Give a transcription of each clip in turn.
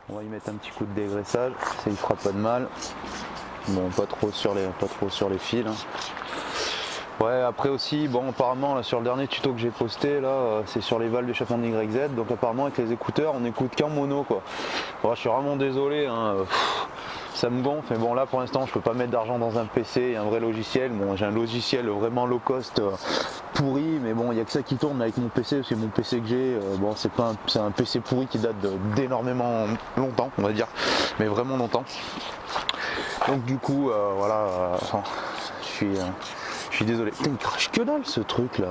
On va y mettre un petit coup de dégraissage, ça ne fera pas de mal. Bon, pas trop sur les fils. Hein. Ouais, après aussi, bon, apparemment là, sur le dernier tuto que j'ai posté là, c'est sur les valves d'échappement de YZ. Donc apparemment avec les écouteurs, on écoute qu'en mono quoi. Bon, je suis vraiment désolé. Hein, ça me gonfle, mais bon là pour l'instant je peux pas mettre d'argent dans un PC et un vrai logiciel. Bon, j'ai un logiciel vraiment low cost pourri, mais bon il n'y a que ça qui tourne avec mon PC, c'est mon PC que j'ai. Bon c'est un PC pourri qui date d'énormément longtemps on va dire, mais vraiment longtemps. Donc du coup voilà, je suis désolé. Putain, il crache que dalle ce truc là.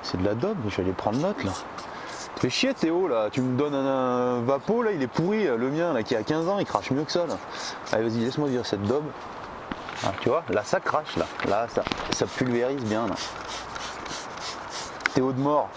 C'est de la daube, je vais aller prendre note là. Fais chier Théo là, tu me donnes un vapo là, il est pourri, le mien là qui a 15 ans il crache mieux que ça là. Allez vas-y laisse-moi dire cette daube. Ah, tu vois, là ça crache là ça pulvérise bien là. Théo de mort.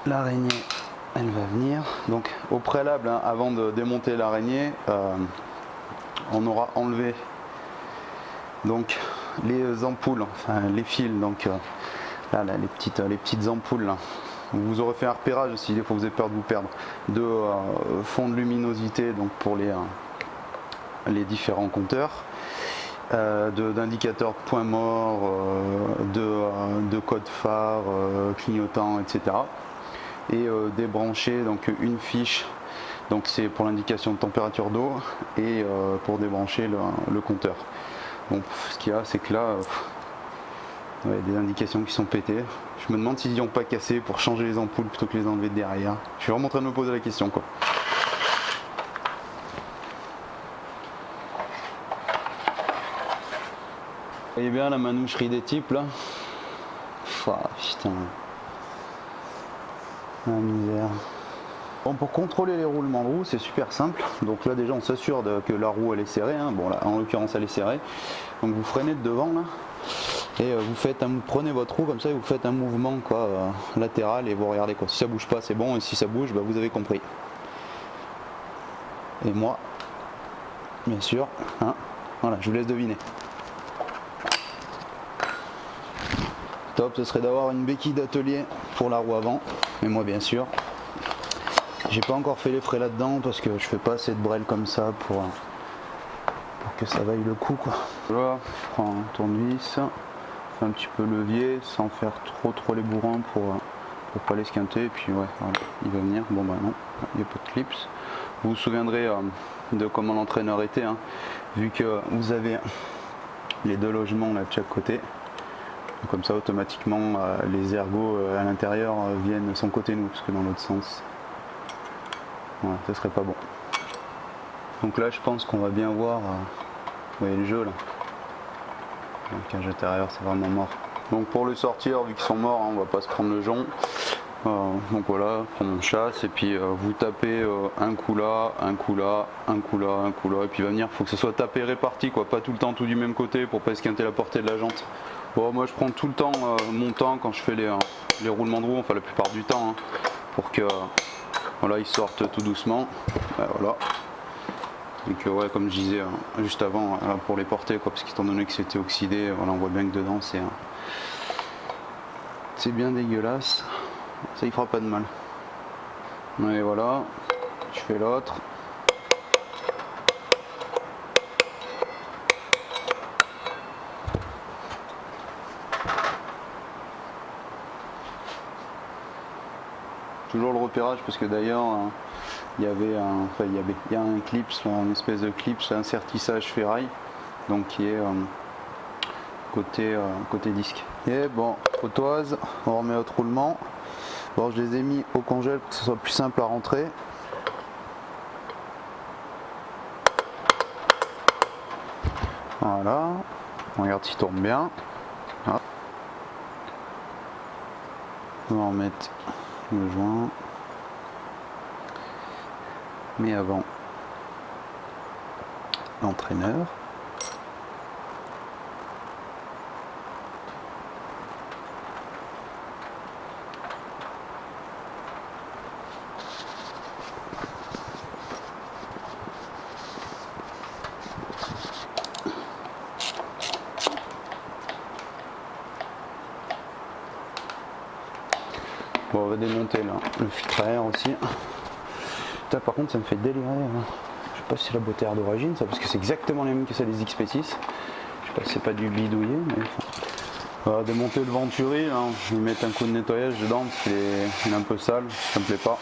L'araignée, elle va venir. Donc au préalable, hein, avant de démonter l'araignée, on aura enlevé donc les ampoules, enfin les fils. Donc là, les petites ampoules. Là. Vous aurez fait un repérage aussi, des fois vous avez peur de vous perdre, de fond de luminosité donc pour les différents compteurs. D'indicateurs de point mort, de code phare, clignotant, etc. Et débrancher donc une fiche, donc c'est pour l'indication de température d'eau et pour débrancher le compteur. Donc ce qu'il y a c'est que là il y a des indications qui sont pétées. Je me demande s'ils n'ont pas cassé pour changer les ampoules plutôt que les enlever de derrière. Je suis vraiment en train de me poser la question quoi. Vous voyez bien la manoucherie des types là. Oh, putain. La misère. Bon, pour contrôler les roulements de roue, c'est super simple. Donc là déjà on s'assure que la roue elle est serrée. Hein. Bon là en l'occurrence elle est serrée. Donc vous freinez de devant là. Et prenez votre roue comme ça et vous faites un mouvement quoi, latéral et vous regardez quoi. Si ça bouge pas c'est bon et si ça bouge bah, vous avez compris. Et moi, bien sûr, hein, voilà, je vous laisse deviner. Top, ce serait d'avoir une béquille d'atelier pour la roue avant. Mais moi bien sûr, j'ai pas encore fait les frais là-dedans parce que je fais pas assez de brel comme ça pour que ça vaille le coup quoi. Voilà, je prends un tournevis, un petit peu levier sans faire trop les bourrins pour pas l'esquinter. Et puis ouais, voilà, il va venir. Bon bah non, il n'y a pas de clips. Vous vous souviendrez de comment l'entraîneur était, hein, vu que vous avez les deux logements là de chaque côté. Comme ça automatiquement les ergots à l'intérieur viennent de son côté nous, parce que dans l'autre sens voilà, ce serait pas bon. Donc là je pense qu'on va bien voir, vous voyez le jeu là, le cage intérieur c'est vraiment mort. Donc pour le sortir, vu qu'ils sont morts, hein, on va pas se prendre le jonc. Donc voilà, prendre mon chasse et puis vous tapez un coup là, un coup là, un coup là, un coup là, et puis il va venir, faut que ce soit tapé réparti quoi, pas tout le temps tout du même côté pour pas esquinter la portée de la jante. Bon, moi je prends tout le temps mon temps quand je fais les roulements de roue, enfin la plupart du temps, hein, pour que voilà, ils sortent tout doucement. Voilà. Donc ouais, comme je disais juste avant, pour les porter quoi, parce qu'étant donné que c'était oxydé, voilà, on voit bien que dedans c'est bien dégueulasse. Ça y fera pas de mal. Et voilà, je fais l'autre. Toujours le repérage parce que d'ailleurs il y avait il y a un clips, une espèce de clips, un sertissage ferraille, donc qui est côté disque. Et bon, photoise, on remet autre roulement. Bon, je les ai mis au congèle pour que ce soit plus simple à rentrer. Voilà, on regarde s'il tourne bien. Hop. On va en mettre le joint. Mais avant, l'entraîneur. Bon, on va démonter là le filtre à air aussi. Putain, par contre ça me fait délirer hein. Je sais pas si c'est la boîte à air d'origine ça, parce que c'est exactement les mêmes que celle des XP6. Je sais pas si c'est pas du bidouillé, mais enfin. On va démonter le venturi, hein. Je vais mettre un coup de nettoyage dedans parce qu'il est un peu sale, ça me plaît pas.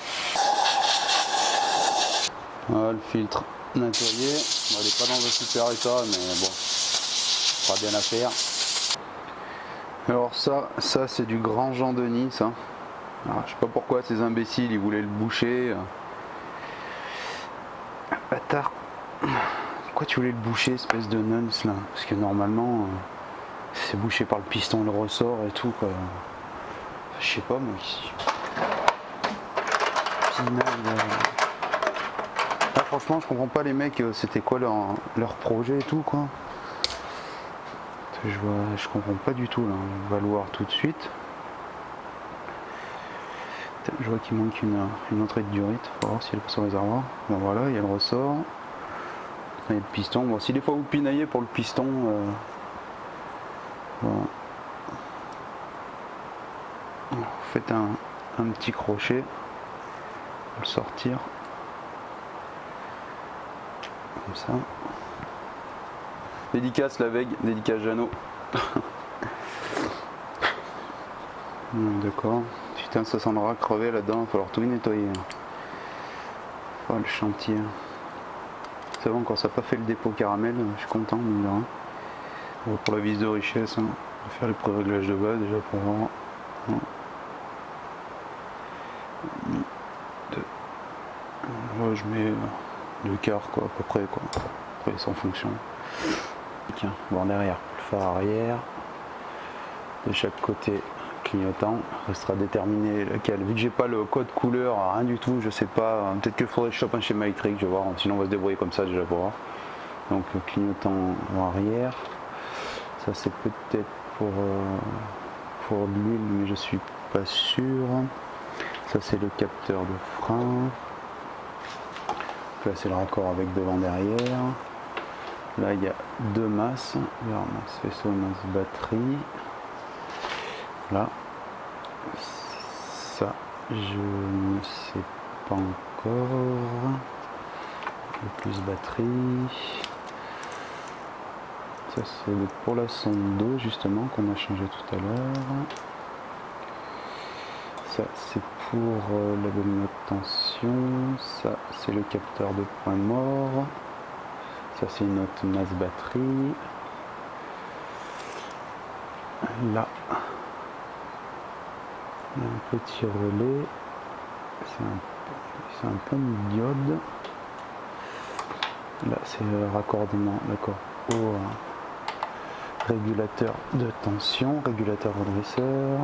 Voilà le filtre nettoyé. Bon, il est pas dans le super état, mais bon, ça fera bien l'affaire. Alors ça c'est du grand Jean Denis ça. Alors, je sais pas pourquoi ces imbéciles ils voulaient le boucher. Bâtard. Pourquoi tu voulais le boucher espèce de nonce là? Parce que normalement c'est bouché par le piston, le ressort et tout quoi. Je sais pas moi ici. Ah, franchement je comprends pas les mecs, c'était quoi leur projet et tout quoi. Je comprends pas du tout là, on va le voir tout de suite. Je vois qu'il manque une entrée de durite, on va voir si elle passe au réservoir. Bon voilà, il y a le ressort, il y a le piston. Bon, si des fois vous pinaillez pour le piston, voilà. Vous faites un petit crochet pour le sortir, comme ça. Dédicace la Veg, dédicace Jeannot. D'accord. Putain, ça sent le rat crevé là-dedans, il va falloir tout nettoyer. Oh le chantier. C'est bon, quand ça n'a pas fait le dépôt caramel, je suis content. Bon, pour la vis de richesse, hein. On va faire les pré-réglages de base déjà pour voir. 1, 2. Ouais, je mets 2 quarts quoi, à peu près quoi. Après c'est en fonction. Tiens, bon derrière, le phare arrière. De chaque côté clignotant, restera déterminé lequel. Vu que j'ai pas le code couleur, rien du tout, je sais pas, peut-être qu'il faudrait que je chope un schéma électrique, je vais voir, sinon on va se débrouiller comme ça déjà pour voir. Donc clignotant arrière, ça c'est peut-être pour de l'huile, mais je suis pas sûr. Ça c'est le capteur de frein. Là c'est le raccord avec devant derrière. Là il y a 2 masses, masse faisceau, masse batterie. Là, ça, je ne sais pas encore. Le plus batterie. Ça, c'est pour la sonde d'eau, justement, qu'on a changé tout à l'heure. Ça, c'est pour la bonne note tension. Ça, c'est le capteur de point mort. Ça, c'est une autre masse batterie. Là. Un petit relais, c'est un pont diode. Là c'est le raccordement d'accord au régulateur de tension, régulateur redresseur.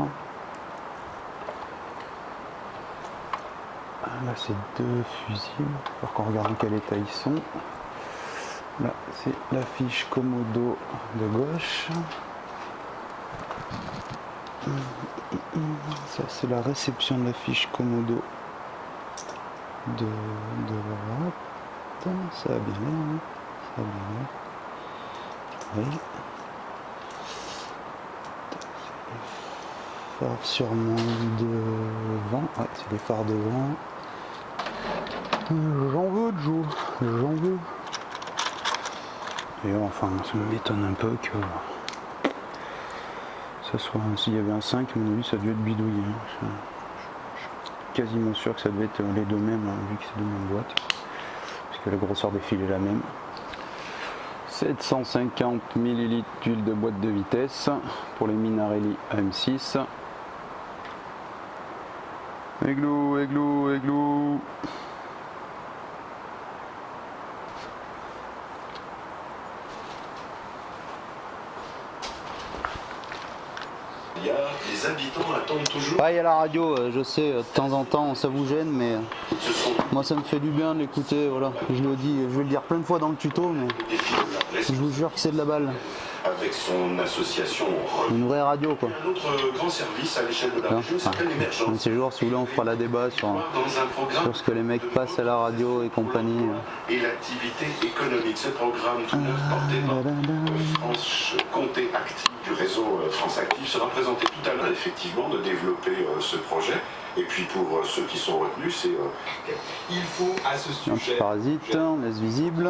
Là c'est 2 fusibles, alors qu'on regarde dans quel état ils sont. Là c'est la fiche Komodo de gauche. Ça c'est la réception de la fiche Komodo de droite. Ça va bien l'air, hein. Ça va bien l'air. Oui. Phares sûrement devant. Ouais, c'est les phares devant. J'en veux de jour, j'en veux. Et enfin, ça m'étonne un peu que ça soit, s'il y avait un 5, à mon avis, ça devait être bidouillé. Je suis quasiment sûr que ça devait être les deux mêmes, vu que c'est deux mêmes boîtes. Parce que la grosseur des fils est la même. 750 ml d'huile de boîte de vitesse pour les Minarelli AM6. Églou, églou, églou. Les habitants attendent toujours. Pareil à la radio, je sais, de temps en temps ça vous gêne, mais moi ça me fait du bien de l'écouter, voilà. Je le dis, je vais le dire plein de fois dans le tuto, mais je vous jure que c'est de la balle. Avec son association Une vraie radio quoi. Un autre grand service à l'échelle de la région s'appelle l'émergence. Ces jours, si vous voulez, on fera la débat sur ce que les mecs passent à la radio et compagnie. Et l'activité économique, ce programme tout neuf porté par Franche-Comté Active du réseau France Active sera présenté tout à l'heure, effectivement, de développer ce projet. Et puis pour ceux qui sont retenus, c'est il faut à ce sujet. Parasite, on laisse visible.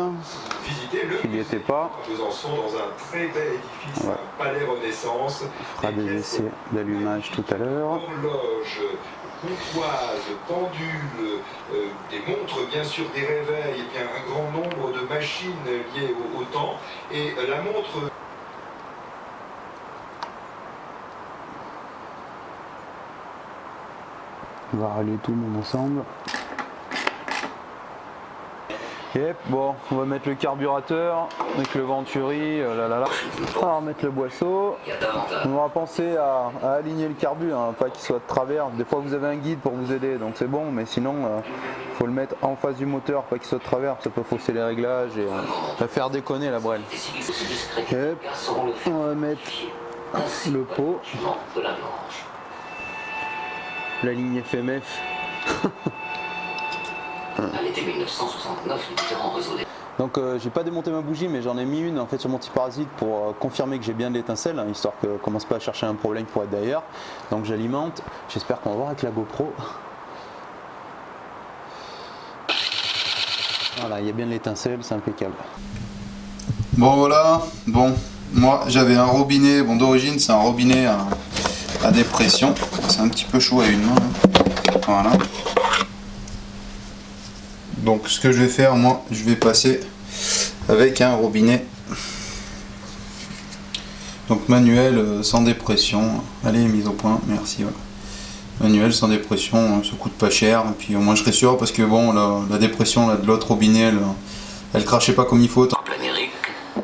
Visiter le Il n'y était pas. Besançon dans un très bel édifice, ouais. Un palais Renaissance. On fera des essais d'allumage tout à l'heure. Horloge, comptoise, pendule, des montres, bien sûr, des réveils, et bien un grand nombre de machines liées au temps. Et la montre. On va râler tout le monde ensemble. Yep, bon, on va mettre le carburateur avec le Venturi, là. On va remettre le boisseau. On va penser à aligner le carbu, hein, pas qu'il soit de travers. Des fois vous avez un guide pour vous aider, donc c'est bon, mais sinon faut le mettre en face du moteur, pas qu'il soit de travers, ça peut fausser les réglages et faire déconner la brêle. Yep, on va mettre le pot. La ligne FMF. À l'été 1969, les différents réseaux. Donc j'ai pas démonté ma bougie, mais j'en ai mis une en fait sur mon petit parasite pour confirmer que j'ai bien de l'étincelle, hein, histoire que commence pas à chercher un problème pour être d'ailleurs. Donc j'alimente. J'espère qu'on va voir avec la GoPro. Voilà, il y a bien de l'étincelle, c'est impeccable. Bon voilà, bon, moi j'avais un robinet, bon d'origine c'est un robinet à dépression, c'est un petit peu chaud à une main, hein. Voilà. Donc ce que je vais faire, moi je vais passer avec un robinet donc manuel sans dépression. Allez, mise au point, merci. Voilà. Manuel sans dépression, ça coûte pas cher, et puis au moins je serai sûr parce que bon, la dépression là, de l'autre robinet, elle crachait pas comme il faut. En plein Amérique,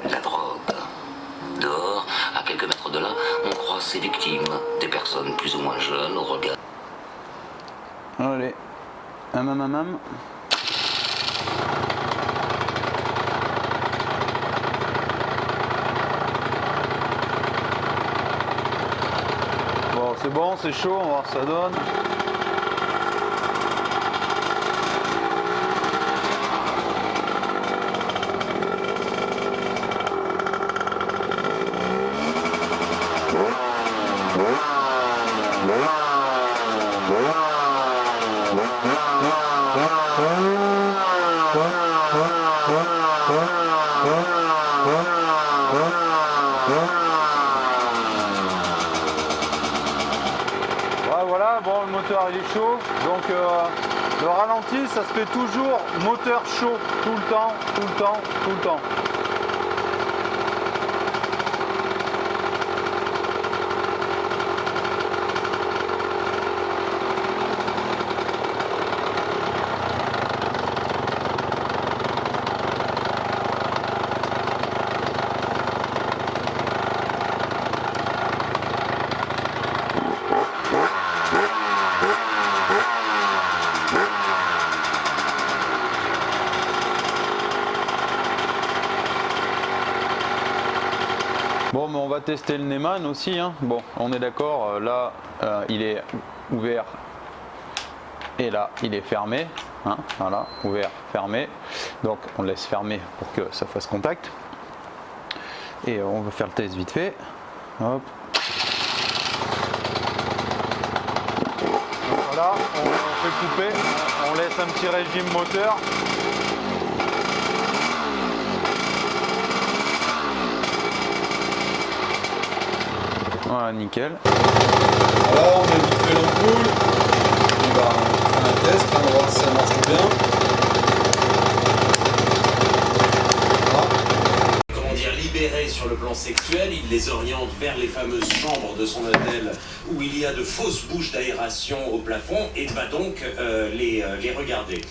la drogue. Dehors, à quelques mètres de là, on croise ses victimes, des personnes plus ou moins jeunes au regard. Allez, mam. Bon, c'est bon, c'est chaud, on va voir ce que ça donne. Voilà, bon, le moteur il est chaud, donc le ralenti ça se fait toujours moteur chaud, tout le temps. Bon, mais on va tester le Neyman aussi, hein. Bon, on est d'accord, là il est ouvert et là il est fermé, hein. Voilà, ouvert, fermé, donc on laisse fermer pour que ça fasse contact et on va faire le test vite fait. Hop. Voilà, on fait couper, on laisse un petit régime moteur. Voilà, nickel. Voilà, on a vite fait l'ampoule. Et bah, on fait un test, on va voir si ça marche bien. Voilà. sur le plan sexuel, il les oriente vers les fameuses chambres de son hôtel où il y a de fausses bouches d'aération au plafond et va donc les regarder.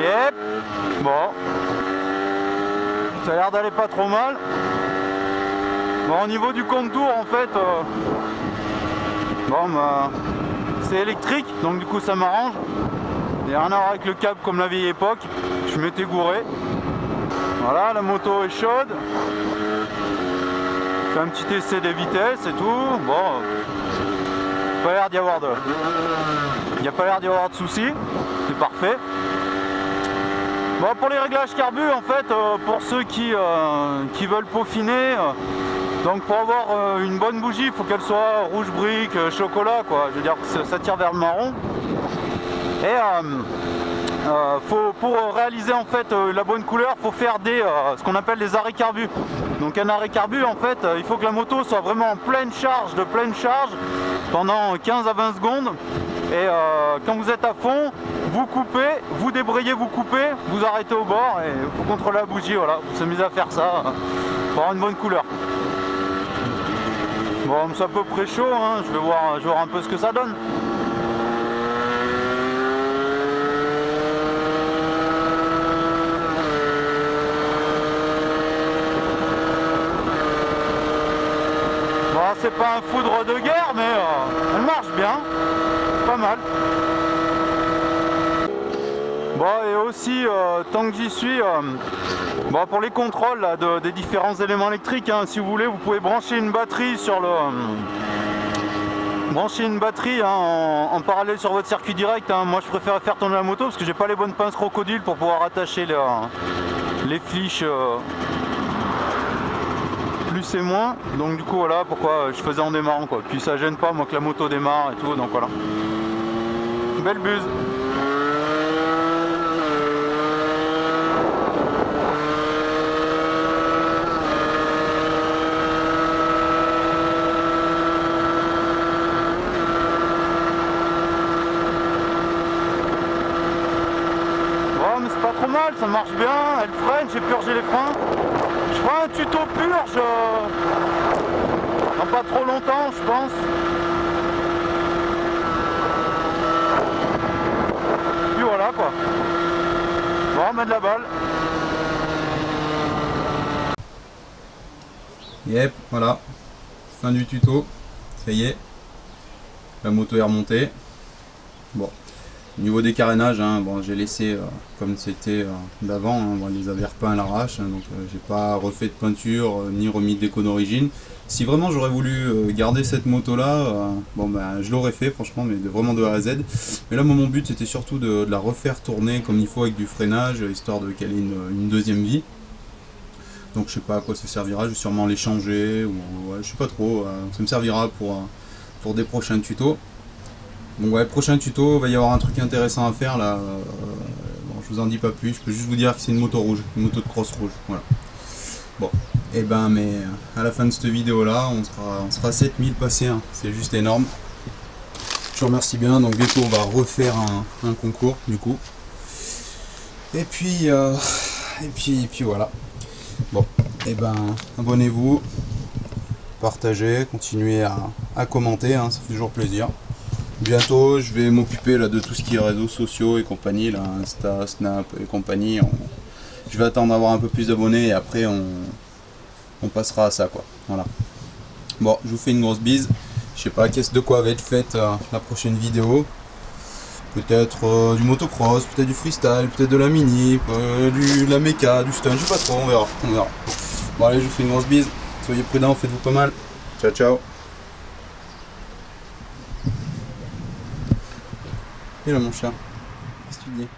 Yep. Bon, ça a l'air d'aller pas trop mal. Bon, au niveau du contour, en fait, bon, bah, c'est électrique, donc du coup ça m'arrange. Il n'y a rien à voir avec le câble comme la vieille époque. Je m'étais gouré. Voilà, la moto est chaude. Je fais un petit essai des vitesses et tout. Bon, pas l'air d'y avoir il n'y a pas l'air d'y avoir de soucis. C'est parfait. Bon, pour les réglages carbu, en fait, pour ceux qui veulent peaufiner, donc pour avoir une bonne bougie, il faut qu'elle soit rouge brique, chocolat, quoi. Je veux dire que ça tire vers le marron. Et pour réaliser en fait la bonne couleur, il faut faire ce qu'on appelle des arrêts carbu. Donc un arrêt carbu, en fait, il faut que la moto soit vraiment en pleine charge, pendant 15 à 20 secondes. Et quand vous êtes à fond, vous coupez, vous débrayez, vous coupez, vous arrêtez au bord et vous contrôlez la bougie, voilà, vous s'amusez à faire ça pour avoir une bonne couleur. Bon, c'est à peu près chaud, hein. Je vais voir un peu ce que ça donne. Bon, c'est pas un foudre de guerre, mais elle marche bien, pas mal. Bon, et aussi, tant que j'y suis, bon, pour les contrôles là, des différents éléments électriques, hein, si vous voulez, vous pouvez brancher une batterie sur le... en parallèle sur votre circuit direct, hein. Moi je préfère faire tourner la moto parce que j'ai pas les bonnes pinces crocodiles pour pouvoir attacher les fiches plus et moins. Donc du coup voilà pourquoi je faisais en démarrant, quoi. Puis ça gêne pas moi que la moto démarre et tout, donc voilà. Belle buse. Pas trop mal, ça marche bien, elle freine, j'ai purgé les freins. Je ferai un tuto purge dans pas trop longtemps, je pense. Puis voilà quoi. Bon, on met de la balle. Yep, voilà. Fin du tuto. Ça y est. La moto est remontée. Bon. Au niveau des carénages, hein, bon, j'ai laissé comme c'était d'avant, hein, bon, les avait repeints à l'arrache, hein, donc j'ai pas refait de peinture ni remis de déco d'origine. Si vraiment j'aurais voulu garder cette moto là, bon, ben, je l'aurais fait franchement, mais vraiment de A à Z. Mais là mon but c'était surtout de la refaire tourner comme il faut avec du freinage, histoire de caler une deuxième vie. Donc je sais pas à quoi ça servira, je vais sûrement les changer, ou ouais, je sais pas trop, ça me servira pour des prochains tutos. Bon ouais, prochain tuto, il va y avoir un truc intéressant à faire là, bon, je vous en dis pas plus, je peux juste vous dire que c'est une moto rouge, une moto de cross rouge, voilà. Bon, et ben mais à la fin de cette vidéo là, on sera 7000 passés, hein. C'est juste énorme. Je vous remercie bien, donc bientôt on va refaire un concours du coup. Et puis voilà. Bon, et ben abonnez-vous, partagez, continuez à commenter, hein, ça fait toujours plaisir. Bientôt, je vais m'occuper là de tout ce qui est réseaux sociaux et compagnie, là, Insta, Snap et compagnie. Je vais attendre d'avoir un peu plus d'abonnés et après on passera à ça, quoi. Voilà. Bon, je vous fais une grosse bise. Je sais pas de quoi va être faite la prochaine vidéo. Peut-être du motocross, peut-être du freestyle, peut-être de la mini, de la méca, du stunt, je sais pas trop, on verra. Bon allez, je vous fais une grosse bise. Soyez prudents, faites-vous pas mal. Ciao ciao. Et là mon chat, qu'est-ce que tu dis ?